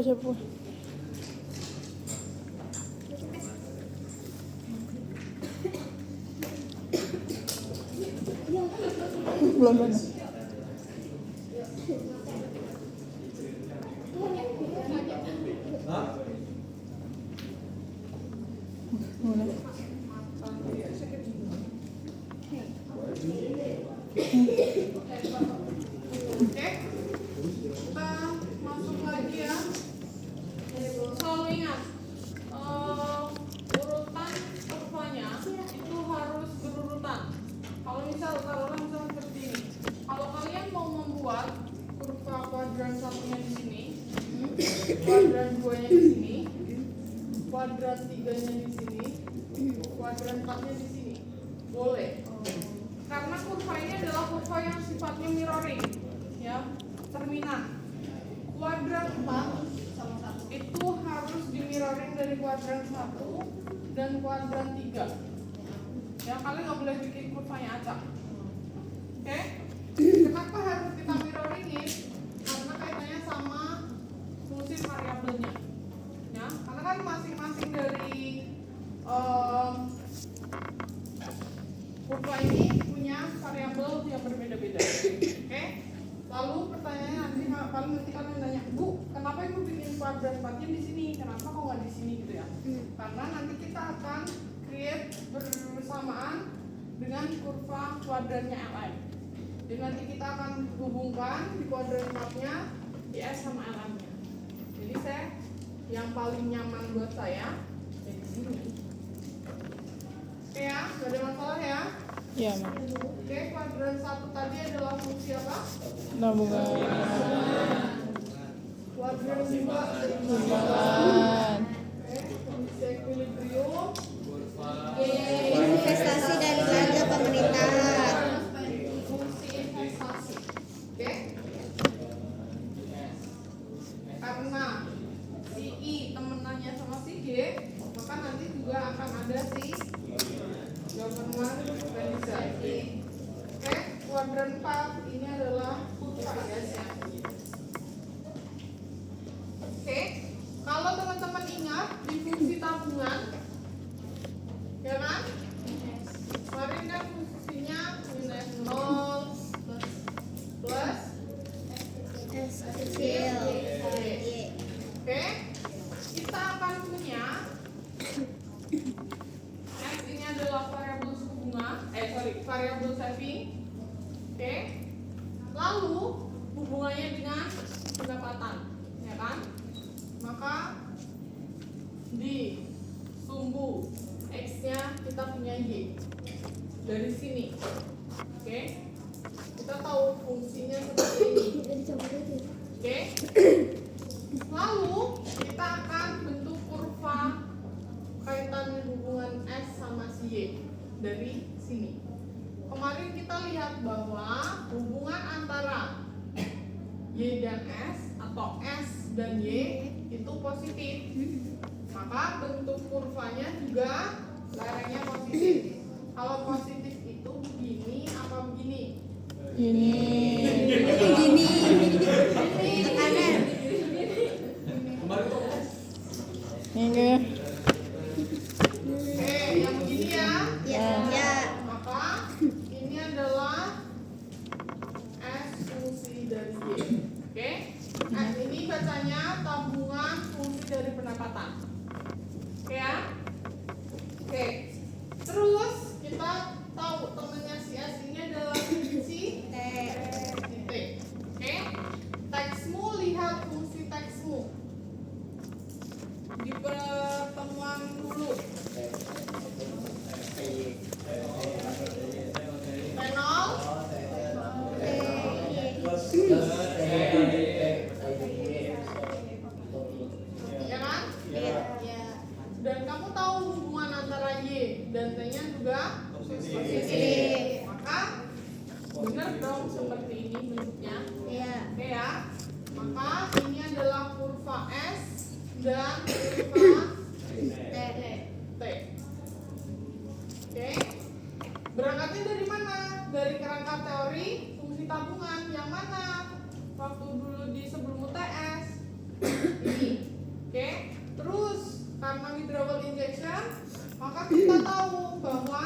Siapa? Belum. Oke, kita masuk lagi ya. Selalu ingat, urutan kurvanya itu harus berurutan. Kalau taruhlah misal seperti ini. Kalau kalian mau membuat kurva kuadran satunya di sini, kuadran 2-nya di sini, kuadran 3-nya di sini, kuadran 4-nya di sini, boleh. Karena kurva ini adalah kurva yang sifatnya mirroring, ya, cerminan. Kuadran 4 itu harus di mirroring dari kuadran 1 dan kuadran 3. Ya, kalian nggak boleh bikin kurvanya acak. Oke? Kenapa harus kita mirroringin? Karena kaitannya sama fungsi variabelnya. Ya, karena kan masing-masing dari kurva ini punya variabel yang berbeda-beda. Oke? Lalu pertanyaannya nanti kalian nanya, Bu, kenapa ibu bikin kuadran 4-nya di sini? Kenapa kok nggak di sini gitu ya? Karena nanti kita akan create bersamaan dengan kurva kuadrannya LM. Jadi nanti kita akan hubungkan di kuadran 4-nya di S sama LM-nya. Jadi yang paling nyaman buat saya di sini. Oke ya, gak ada masalah ya? Iya, Oke, kuadran 1 tadi adalah fungsi apa? Nabungan. Kuadran 2 Hubungan. fungsi equilibrium. Investasi dan belanja pemerintah. Fungsi investasi. Oke? Karena si I temenannya sama si G, maka nanti juga akan ada si government expenditure. Oke, kuadran 4 ini adalah kurva gasnya. Oke, kalau teman-teman ingat di fungsi tabungan, ya kan? Kemarin kan fungsinya minus 0 plus S kecil. Oke, kita akan punya X ini adalah variabel suku bunga, variabel saving. Oke, lalu hubungannya dengan pendapatan, ya kan? Maka di sumbu X-nya kita punya Y dari sini. Oke, kita tahu fungsinya seperti ini. Oke, lalu kita akan bentuk kurva kaitan hubungan S sama si Y dari sini. Kemarin kita lihat bahwa hubungan antara Y dan S atau S dan Y itu positif. Maka bentuk kurvanya juga lerengnya positif. Kalau positif itu begini apa begini? Ini. Gini. Ke kanan. Ini. Oke, yang begini ya. Ya. Maka ini adalah S fungsi dari Y. Oke, S ini bacanya tabungan fungsi dari pendapatan. Oke ya. Oke, terus kita tahu temennya si S ini adalah si T. T. Oke, teksmu lihat fungsi teksmu di pertemuan dulu. Penol. Ya kan? Ya. Dan kamu tahu hubungan antara Y dan T-nya juga Positif. maka benar dong seperti ini bentuknya. Ya. Oke ya. Maka ini adalah kurva S dan kurva T. Oke. Berangkatnya dari mana? Dari kerangka teori fungsi tabungan yang mana? Waktu dulu di sebelum UTS ini. Oke. Terus karena withdrawal injection, maka kita tahu bahwa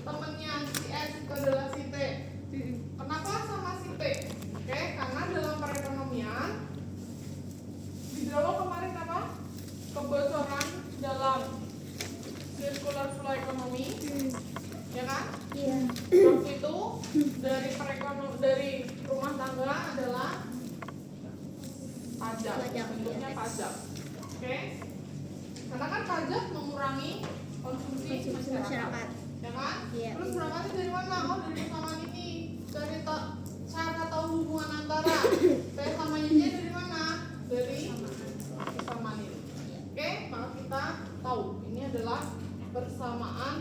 temennya si S itu adalah si T. Kenapa sama si T? Oke, karena dalam perekonomian withdrawal kemarin apa? Kebocoran dalam circular flow ekonomi, ya kan? Iya. Waktu itu dari rumah tangga adalah pajak, Pajak, bentuknya iya. pajak. Oke, karena kan pajak mengurangi konsumsi masyarakat, ya kan? Iya. Terus berangkatnya dari mana? Oh, dari persamaan ini. Cara tahu hubungan antara P sama Y dari mana? Dari persamaan ini. Oke, maka kita tahu ini adalah persamaan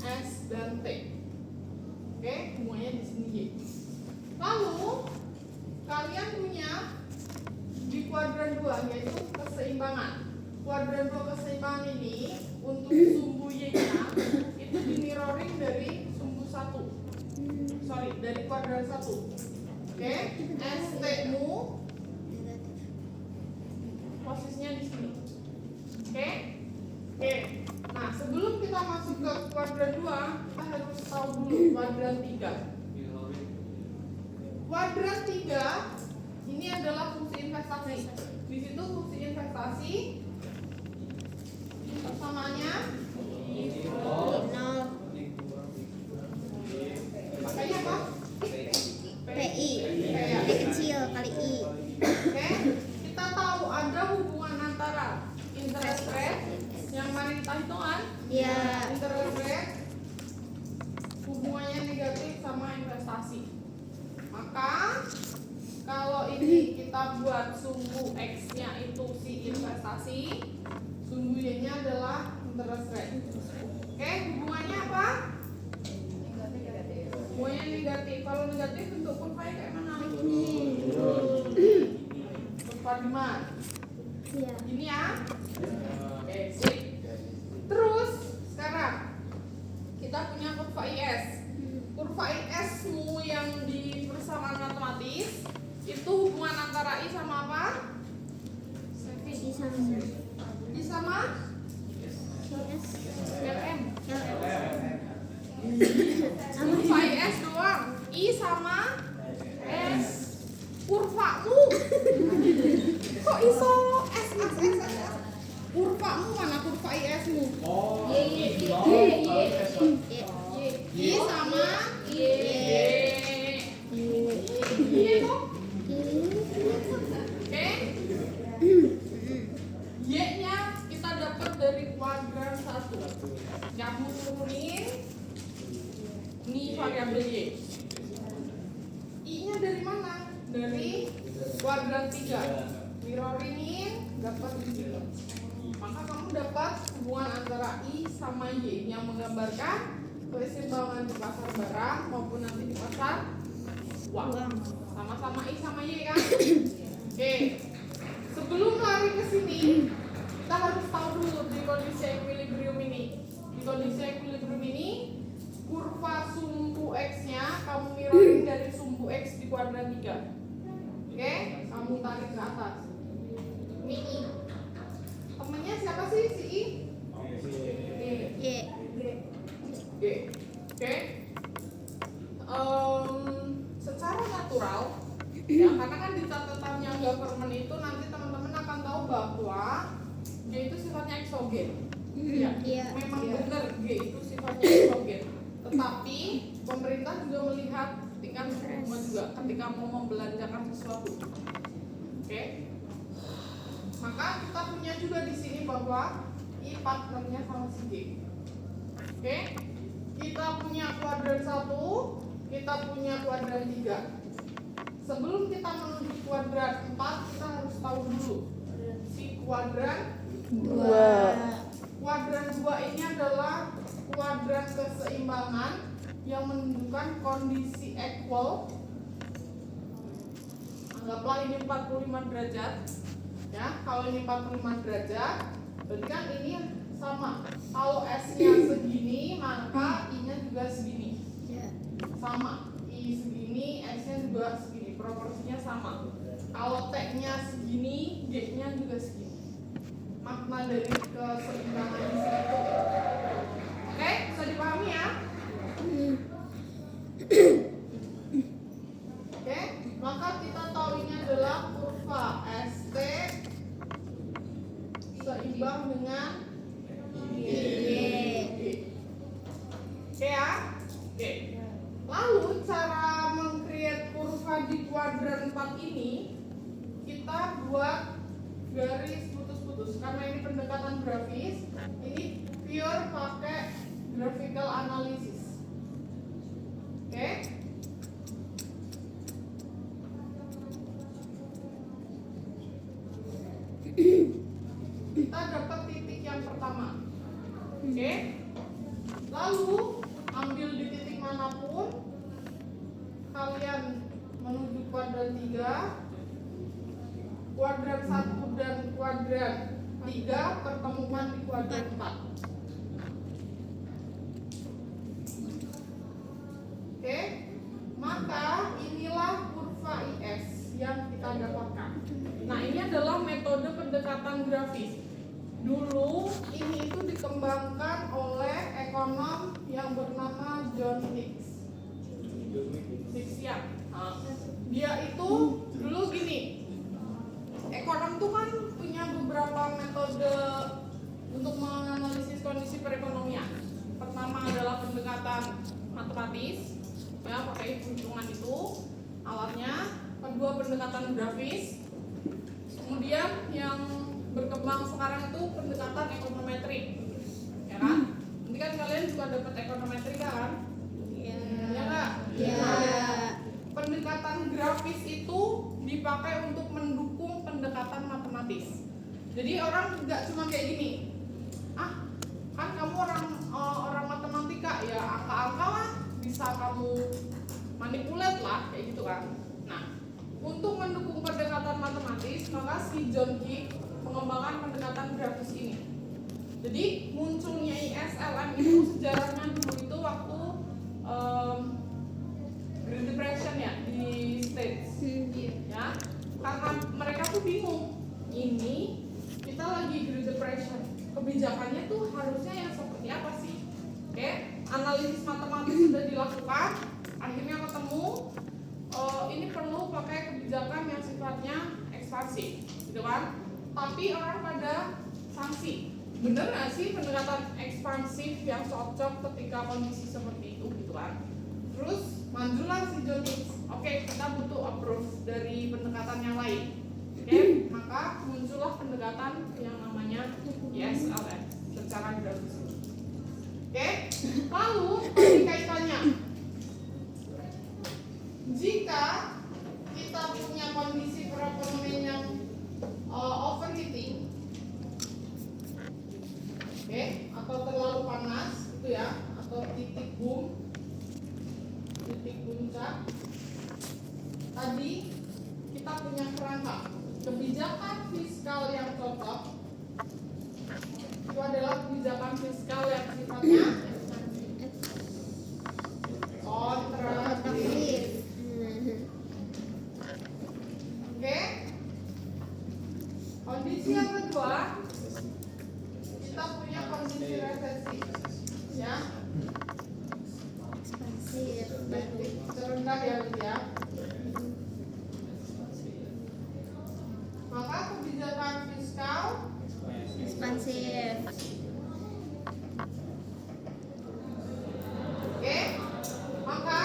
S dan T. Oke, hubungannya di sini Y. Lalu kalian punya di kuadran 2 yaitu keseimbangan. Kuadran 2 keseimbangan ini untuk sumbu Y-nya itu di mirroring dari sumbu 1. Sorry, dari kuadran 1. Oke, ST-mu posisinya di sini. Oke? Oke. Nah, sebelum kita masuk ke kuadran 2, kita harus tahu dulu kuadran 3. Kuadran 3 ini adalah fungsi investasi. Di situ fungsi investasi persamaannya Nol. makanya apa? PI. Ya. P kecil kali I. Oke, kita tahu ada hubungan antara interest rate yang mana kita hitungan. Iya. Interest rate hubungannya negatif sama investasi. Maka kalau ini kita buat sumbu X-nya itu si investasi, sumbu Y-nya adalah interest rate. Oke, hubungannya apa? Hubungannya negatif. Kalau negatif bentuk kurvanya kayak mana? Kurva demand. Iya. Ini ya. Oke, sip. Terus sekarang kita punya kurva IS. Kurva IS-mu yang di persamaan matematis itu hubungan antara I sama apa? I sama I sama IS. LM. Sama Kurva IS doang. I sama S. Kurvamu. Kok iso S. Kurvamu mana kurva IS-mu? I sama Y. Y toh? Oke. Y-nya kita dapat dari kuadran 1. Kamu turunin ini variabel Y. I-nya dari mana? Dari kuadran 3. Mirroringin dapat di sini. Maka kamu dapat hubungan antara I sama Y yang menggambarkan keseimbangan di pasar barang maupun nanti di pasar uang. Sama-sama I sama Y kan? Oke. Sebelum lari ke sini, kita harus tahu dulu di kondisi equilibrium ini. Di kondisi equilibrium ini, kurva sumbu X-nya kamu mirroring dari sumbu X di kuadran 3. Oke, kamu tarik ke atas. Ini I. Temennya siapa sih si I? Y. Oke. Oke. Secara natural, ya karena kan di catatannya government itu nanti teman-teman akan tahu bahwa G itu sifatnya eksogen. Ya, Iya. memang benar G itu sifatnya eksogen. Tetapi pemerintah juga melihat tingkat suku bunga juga ketika mau membelanjakan sesuatu. Oke. Maka kita punya juga di sini bahwa I partnernya sama si G. Oke. Kita punya kuadran 1, kita punya kuadran 3. Sebelum kita menuju kuadran 4, kita harus tahu dulu si kuadran 2. Kuadran 2 ini adalah kuadran keseimbangan yang menunjukkan kondisi equal. Anggaplah ini 45 derajat. Ya, kalau ini 45 derajat, berarti kan ini sama. Kalau S-nya segini, maka I-nya juga segini. Iya. Sama. I segini, juga segini, proporsinya sama. Kalau T-nya segini, G-nya juga segini. Makna dari keseimbangan di sini itu. Oke, bisa dipahami ya? Oke, maka kita tahu ini adalah kurva ST seimbang dengan Y. Oke ya? Oke. Lalu cara meng-create kurva di kuadran 4 ini kita buat garis putus-putus karena ini pendekatan grafis. Ini pure pakai graphical analysis. Oke? Kita dapat titik yang pertama. Oke? Lalu ambil di titik manapun kalian menuju kuadran 3, kuadran 1 dan kuadran 3 pertemuan di kuadran 4. Oke, maka inilah kurva IS yang kita dapatkan. Nah, ini adalah metode pendekatan grafis. Dulu ini itu dikembangkan oleh ekonom yang bernama John Hicks. Ya. Nah, dia itu dulu gini. Ekonom itu kan punya beberapa metode untuk menganalisis kondisi perekonomian. Pertama adalah pendekatan matematis, ya pakai hitungan itu alatnya. Kedua pendekatan grafis. Kemudian yang berkembang sekarang itu pendekatan ekonometrik, ya kan? Nanti kan kalian juga dapat ekonometrik kan? Iya. Ya nggak? Iya. Pendekatan grafis itu dipakai untuk mendukung pendekatan matematis. Jadi orang nggak cuma kayak gini, kan kamu orang matematika ya angka-angka lah bisa kamu manipulat lah kayak gitu kan. Nah, untuk mendukung pendekatan matematis maka si John Hicks mengembangkan pendekatan grafis ini. Jadi munculnya ISLM itu sejarahnya dulu itu waktu Great Depression ya di States, ya karena mereka tuh bingung, ini kita lagi Great Depression, kebijakannya tuh harusnya yang seperti apa sih? Oke, analisis matematis sudah dilakukan, akhirnya ketemu ini perlu pakai kebijakan yang sifatnya ekspansif, gitu kan? Tapi orang pada sanksi, bener nggak sih pendekatan ekspansif yang cocok ketika kondisi seperti itu, gitu kan? Terus manjulah si John Hicks, oke kita butuh approve dari pendekatan yang lain, oke? Maka muncullah pendekatan yang namanya ISLM secara grafis. Oke, lalu ini kaitannya. Jika kita punya kondisi perekonomian yang overheating, oke, atau terlalu panas, itu ya, atau titik boom, titik puncak. Tadi kita punya kerangka kebijakan fiskal yang cocok. Itu adalah kebijakan fiskal yang sifatnya kontraktif. Oke. Kondisi yang kedua, kita punya kondisi resesi, ya. Terendah ya, ya. Maka kebijakan fiskal Ekspansif. Oke, maka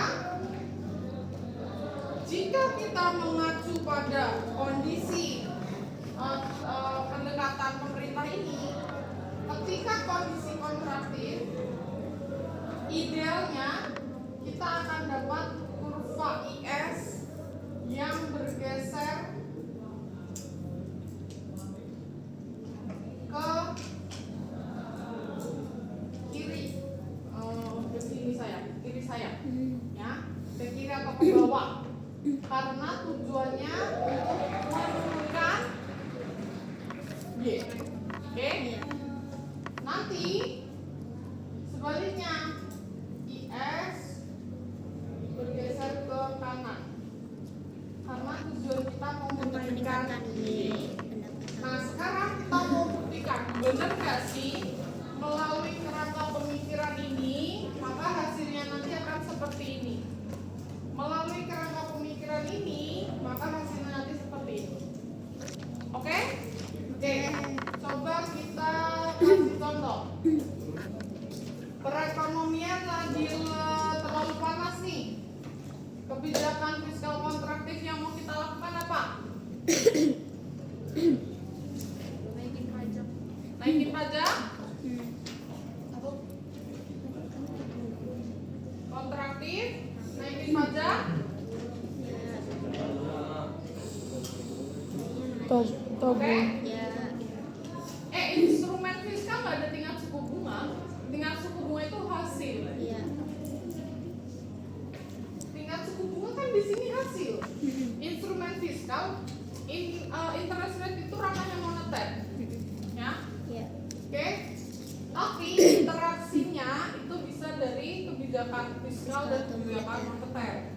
jika kita mengacu pada kondisi pendekatan pemerintah ini, ketika kondisi kontraktif, idealnya kita akan dapat kurva IS yang bergeser ke kiri, ke sini kiri saya, ya, ke kiri atau ke bawah, karena tujuannya untuk menurunkan Y. Oke, nanti sebaliknya IS bergeser ke kanan. Jenis pajak? Tobu. Ya. Instrumen fiskal nggak ada tingkat suku bunga. Tingkat suku bunga itu hasil. Ya. Tingkat suku bunga kan di sini hasil. Instrumen fiskal, interest rate itu ranahnya moneter, ya. Ya. Oke. Tapi interaksinya itu bisa dari kebijakan fiskal dan kebijakan moneter.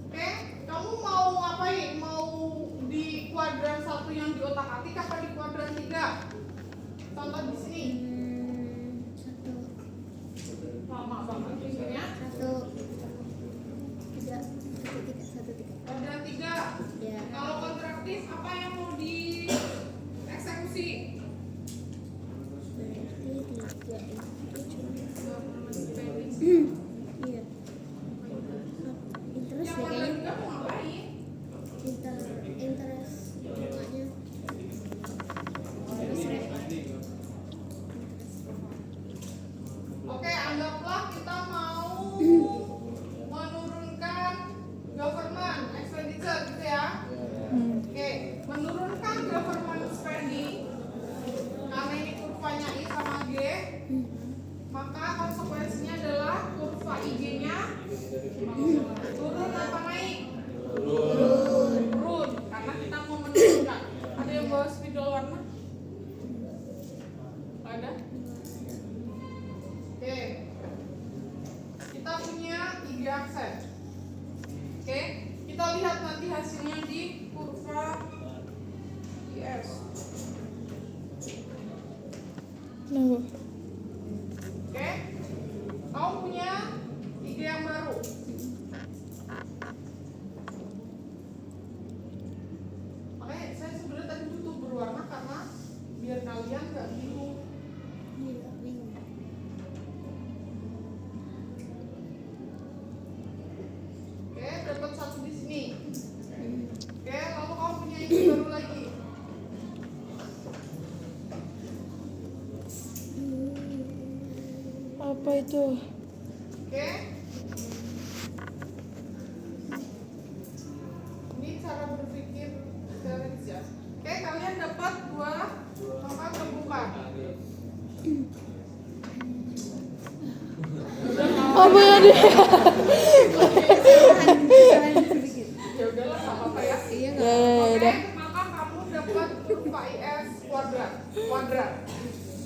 Oke, kamu mau ngapain? Mau di kuadran 1 yang diotak-atik apa di kuadran 3? Contoh di sini. Satu. Lama banget pikirnya. Satu. Tiga. Satu tiga. Kuadran 3. Ya. Kalau kontraktif apa yang mau dieksekusi? Berarti tiga itu Hmm. iya. Interest Yang ya kuadran kayaknya. 3 mau ngapain? Interest bunganya. Interest rate. Oke, anggaplah kita mau menurunkan government expenditure gitu ya. Oke, menurunkan government spending karena ini kurvanya I sama G, maka konsekuensinya adalah kurva IG-nya turun apa naik? Turun, karena kita mau menurunkan. Ada yang bawa spidol warna? Ada? Oke, kita punya 3 aksen. Oke, kita lihat nanti hasilnya di kurva IS. Nunggu. Oke, kamu punya ide yang baru. Makanya saya sebenarnya tadi butuh berwarna karena biar kalian nggak bingung. Iya, bingung. Oke, dapat 1 di sini. Oke, lalu kamu punya ide baru lagi. Apa itu? Oke. Ini cara berpikir teoritis. Oke, kalian dapat 2 maka terbuka. Apa ya dia? Ya udahlah, nggak apa-apa ya. Iya Ya, nggak? ya, Oke, udah. maka kamu dapat kurva IS kuadrat.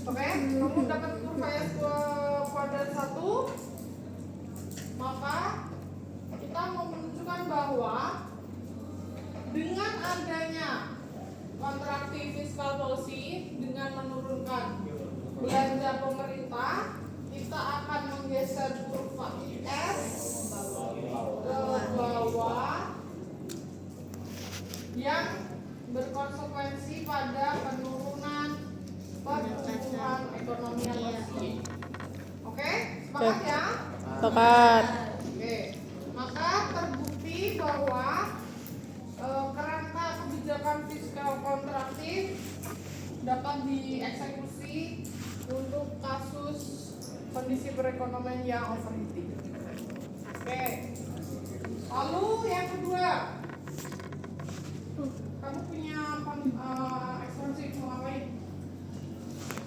Oke, kamu dapat kurva IS kuadrat 1. Maka kita mau menunjukkan bahwa dengan adanya kontraktif fiskal policy, dengan menurunkan belanja pemerintah, kita akan menggeser kurva IS ke bawah yang berkonsekuensi pada penurunan pertumbuhan ekonomi yang bersih. Oke, sepakat ya? Sepakat. Oke, maka terbukti bahwa kerangka kebijakan fiskal kontraktif dapat dieksekusi untuk kasus kondisi perekonomian yang overheating. Oke, lalu yang kedua, kamu punya